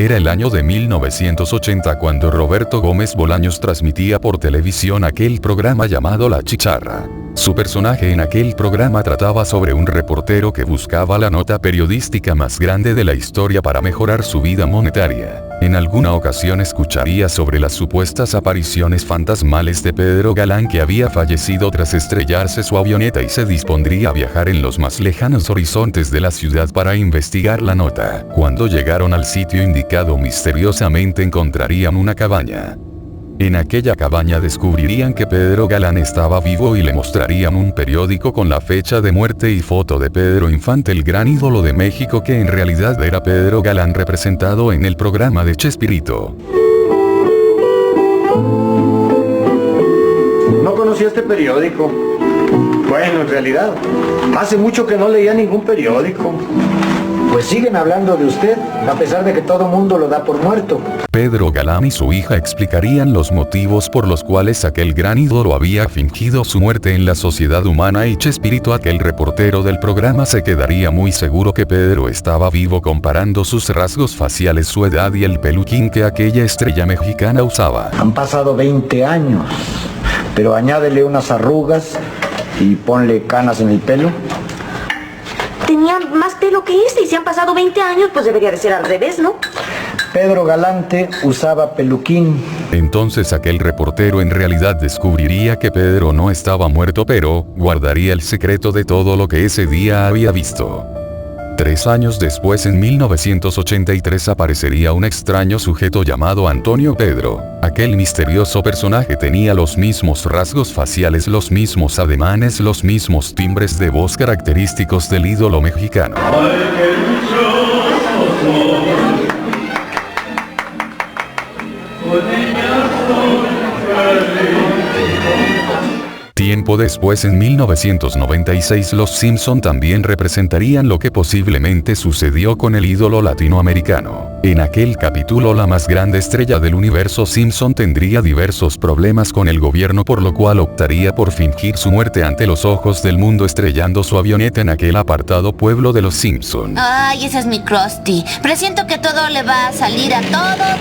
Era el año de 1980 cuando Roberto Gómez Bolaños transmitía por televisión aquel programa llamado La Chicharra. Su personaje en aquel programa trataba sobre un reportero que buscaba la nota periodística más grande de la historia para mejorar su vida monetaria. En alguna ocasión escucharía sobre las supuestas apariciones fantasmales de Pedro Galán, que había fallecido tras estrellarse su avioneta y se dispondría a viajar en los más lejanos horizontes de la ciudad para investigar la nota. Cuando llegaron al sitio indicado, misteriosamente encontrarían una cabaña. En aquella cabaña descubrirían que Pedro Galán estaba vivo y le mostrarían un periódico con la fecha de muerte y foto de Pedro Infante, el gran ídolo de México, que en realidad era Pedro Galán representado en el programa de Chespirito. No conocía este periódico. Bueno, en realidad, hace mucho que no leía ningún periódico. Pues siguen hablando de usted, a pesar de que todo mundo lo da por muerto. Pedro Galán y su hija explicarían los motivos por los cuales aquel gran ídolo había fingido su muerte en la sociedad humana, y Chespirito, aquel reportero del programa, se quedaría muy seguro que Pedro estaba vivo, comparando sus rasgos faciales, su edad y el peluquín que aquella estrella mexicana usaba. Han pasado 20 años, pero añádele unas arrugas y ponle canas en el pelo. Tenía más pelo que este y se han pasado 20 años, pues debería de ser al revés, ¿no? Pedro Galante usaba peluquín. Entonces aquel reportero en realidad descubriría que Pedro no estaba muerto, pero guardaría el secreto de todo lo que ese día había visto. 3 años después, en 1983, aparecería un extraño sujeto llamado Antonio Pedro. Aquel misterioso personaje tenía los mismos rasgos faciales, los mismos ademanes, los mismos timbres de voz característicos del ídolo mexicano. Tiempo después, en 1996, los Simpson también representarían lo que posiblemente sucedió con el ídolo latinoamericano. En aquel capítulo, la más grande estrella del universo Simpson tendría diversos problemas con el gobierno, por lo cual optaría por fingir su muerte ante los ojos del mundo, estrellando su avioneta en aquel apartado pueblo de los Simpson. Ay, ese es mi Krusty. Presiento que todo le va a salir a todo dar.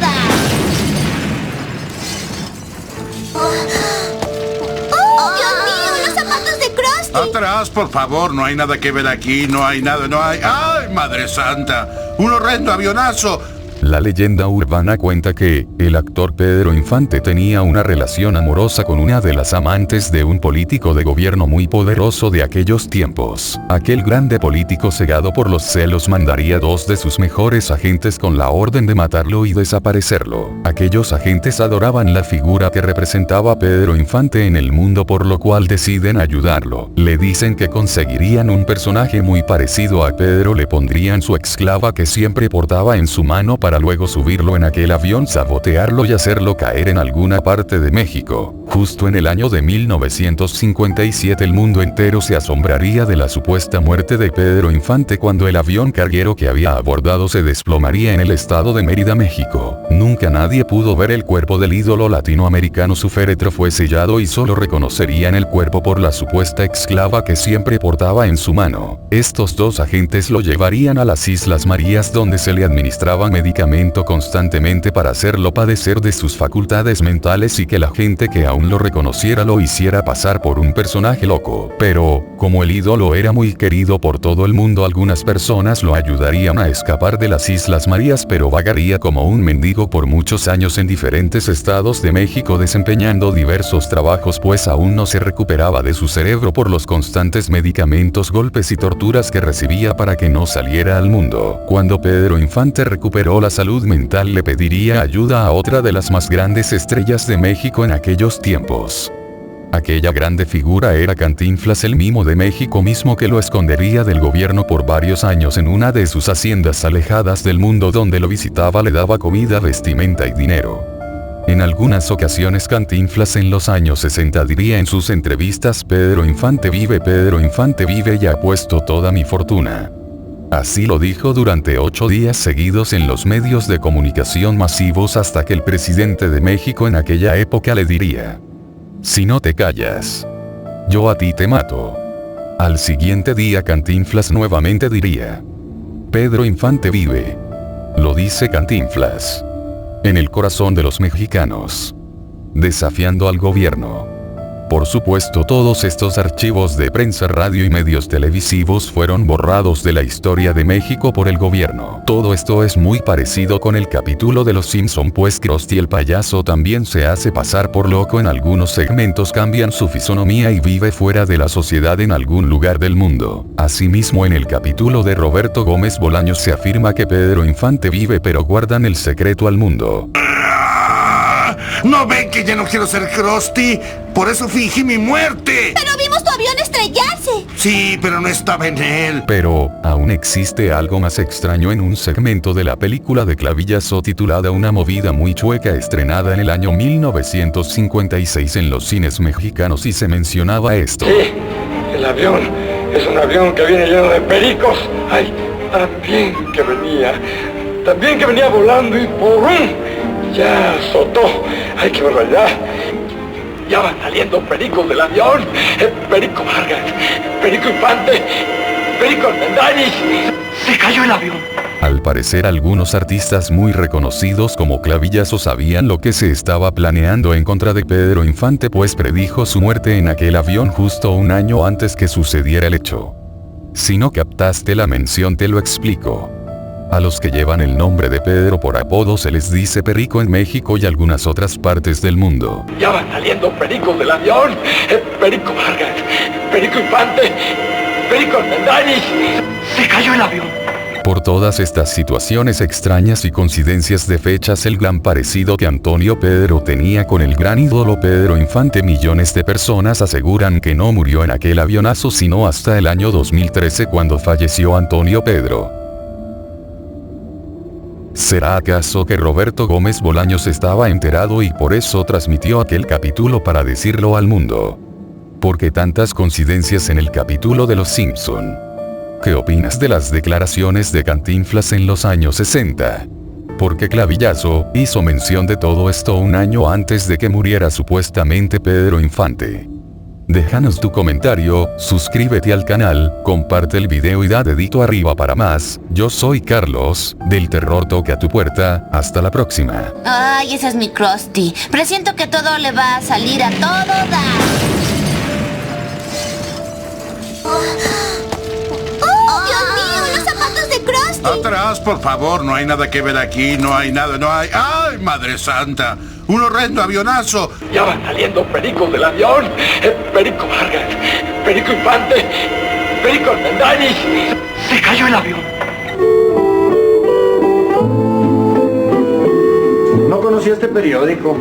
Atrás, por favor, no hay nada que ver aquí, no hay nada, no hay... ¡Ay, madre santa! ¡Un horrendo avionazo! La leyenda urbana cuenta que el actor Pedro Infante tenía una relación amorosa con una de las amantes de un político de gobierno muy poderoso de aquellos tiempos. Aquel grande político, cegado por los celos, mandaría 2 de sus mejores agentes con la orden de matarlo y desaparecerlo. Aquellos agentes adoraban la figura que representaba Pedro Infante en el mundo, por lo cual deciden ayudarlo. Le dicen que conseguirían un personaje muy parecido a Pedro, le pondrían su esclava que siempre portaba en su mano para luego subirlo en aquel avión, sabotearlo y hacerlo caer en alguna parte de México. Justo en el año de 1957, el mundo entero se asombraría de la supuesta muerte de Pedro Infante cuando el avión carguero que había abordado se desplomaría en el estado de Mérida, México. Nunca nadie pudo ver el cuerpo del ídolo latinoamericano, su féretro fue sellado y solo reconocerían el cuerpo por la supuesta esclava que siempre portaba en su mano. Estos 2 agentes lo llevarían a las Islas Marías, donde se le administraban medicamentos constantemente para hacerlo padecer de sus facultades mentales y que la gente que aún lo reconociera lo hiciera pasar por un personaje loco. Pero, como el ídolo era muy querido por todo el mundo, algunas personas lo ayudarían a escapar de las Islas Marías, pero vagaría como un mendigo por muchos años en diferentes estados de México desempeñando diversos trabajos, pues aún no se recuperaba de su cerebro por los constantes medicamentos, golpes y torturas que recibía para que no saliera al mundo. Cuando Pedro Infante recuperó la salud mental, le pediría ayuda a otra de las más grandes estrellas de México en aquellos tiempos. Aquella grande figura era Cantinflas, el mimo de México, mismo que lo escondería del gobierno por varios años en una de sus haciendas alejadas del mundo, donde lo visitaba, le daba comida, vestimenta y dinero. En algunas ocasiones Cantinflas en los años 60 diría en sus entrevistas: Pedro Infante vive y ha puesto toda mi fortuna. Así lo dijo durante 8 días seguidos en los medios de comunicación masivos, hasta que el presidente de México en aquella época le diría: si no te callas, yo a ti te mato. Al siguiente día Cantinflas nuevamente diría: Pedro Infante vive. Lo dice Cantinflas. En el corazón de los mexicanos. Desafiando al gobierno. Por supuesto, todos estos archivos de prensa, radio y medios televisivos fueron borrados de la historia de México por el gobierno. Todo esto es muy parecido con el capítulo de Los Simpson, pues Krusty el payaso también se hace pasar por loco en algunos segmentos, cambian su fisonomía y vive fuera de la sociedad en algún lugar del mundo. Asimismo, en el capítulo de Roberto Gómez Bolaños se afirma que Pedro Infante vive, pero guardan el secreto al mundo. ¿No ven que ya no quiero ser Krusty? Por eso fingí mi muerte. Pero vimos tu avión estrellarse. Sí, pero no estaba en él. Pero, aún existe algo más extraño en un segmento de la película de Clavillazo titulada Una movida muy chueca, estrenada en el año 1956 en los cines mexicanos, y se mencionaba esto. Sí, el avión es un avión que viene lleno de pericos. Ay, también que venía volando y ¡pum! Ya azotó. Hay que verlo allá. Ya van saliendo pericos del avión. Perico Vargas, Perico Infante, Perico Armendáriz. Se cayó el avión. Al parecer, algunos artistas muy reconocidos como Clavillazo sabían lo que se estaba planeando en contra de Pedro Infante, pues predijo su muerte en aquel avión justo un año antes que sucediera el hecho. Si no captaste la mención, te lo explico. A los que llevan el nombre de Pedro por apodo se les dice Perico en México y algunas otras partes del mundo. Ya van saliendo pericos del avión. Perico Vargas, Perico Infante, Perico Armendáriz. Se cayó el avión. Por todas estas situaciones extrañas y coincidencias de fechas, el gran parecido que Antonio Pedro tenía con el gran ídolo Pedro Infante, millones de personas aseguran que no murió en aquel avionazo sino hasta el año 2013, cuando falleció Antonio Pedro. ¿Será acaso que Roberto Gómez Bolaños estaba enterado y por eso transmitió aquel capítulo para decirlo al mundo? ¿Por qué tantas coincidencias en el capítulo de Los Simpson? ¿Qué opinas de las declaraciones de Cantinflas en los años 60? ¿Por qué Clavillazo hizo mención de todo esto un año antes de que muriera supuestamente Pedro Infante? Déjanos tu comentario, suscríbete al canal, comparte el video y da dedito arriba para más. Yo soy Carlos, del terror toca a tu puerta. Hasta la próxima. Ay, ese es mi Krusty. Presiento que todo le va a salir a todo dar. ¡Oh, Dios mío! ¡Los zapatos de Krusty! Atrás, por favor, no hay nada que ver aquí, no hay nada, no hay... ¡Ay, Madre Santa! ¡Un horrendo avionazo! Ya van saliendo pericos del avión. Perico Vargas, Perico Infante, Perico Armendáriz. Se cayó el avión. No conocía este periódico.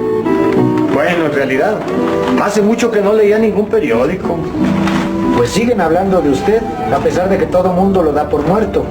Bueno, en realidad, hace mucho que no leía ningún periódico. Pues siguen hablando de usted, a pesar de que todo mundo lo da por muerto.